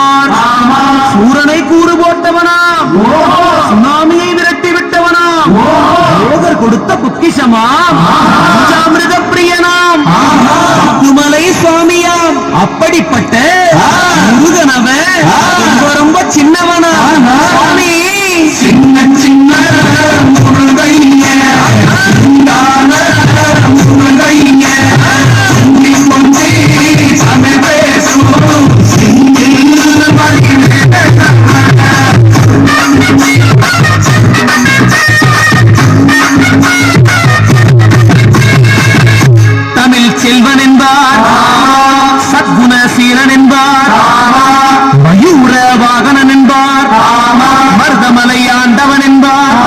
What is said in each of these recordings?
என்பார். சூரனை கூறு போட்டவனாம், சுனாமியை விரட்டி விட்டவனாம், யோகர் கொடுத்த பொக்கிஷமாம், பஞ்சாமிர்த பிரியனாம், பத்துமலை சுவாமியாம். அப்படிப்பட்ட முருகனவன் ரொம்ப ரொம்ப சின்னவனா சுவாமி. சின்ன சின்ன முருகைய முருகைய தமிழ் பேசும் தமிழ் செல்வன் என்பார், சத்குணசீலன் என்பார், மயூர வாகனன் என்பார், மருதமலை ஆண்டவன் என்பார்,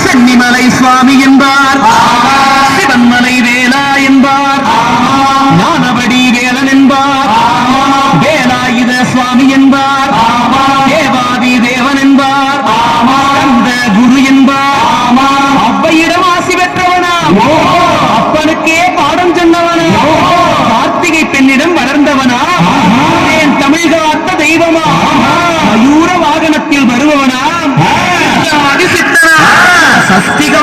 சென்னிமலை சுவாமி என்பார், சிவன்மலை வேலா என்பார், ஞானபடி வேலன் என்பார், வேலாயுத சுவாமி என்பார், தேவாதி தேவன் என்பார், கந்த குரு என்பார், அவ்வையிடம் ஆசி பெற்றவனா, அப்பனுக்கே பாடம் சொன்னவனா, கார்த்திகை பெண்ணிடம் வளர்ந்தவனா, என் தமிழ் காத்த தெய்வமா, மயூர வாகனத்தில் வருபவனா, சித்தனா, சஸ்திக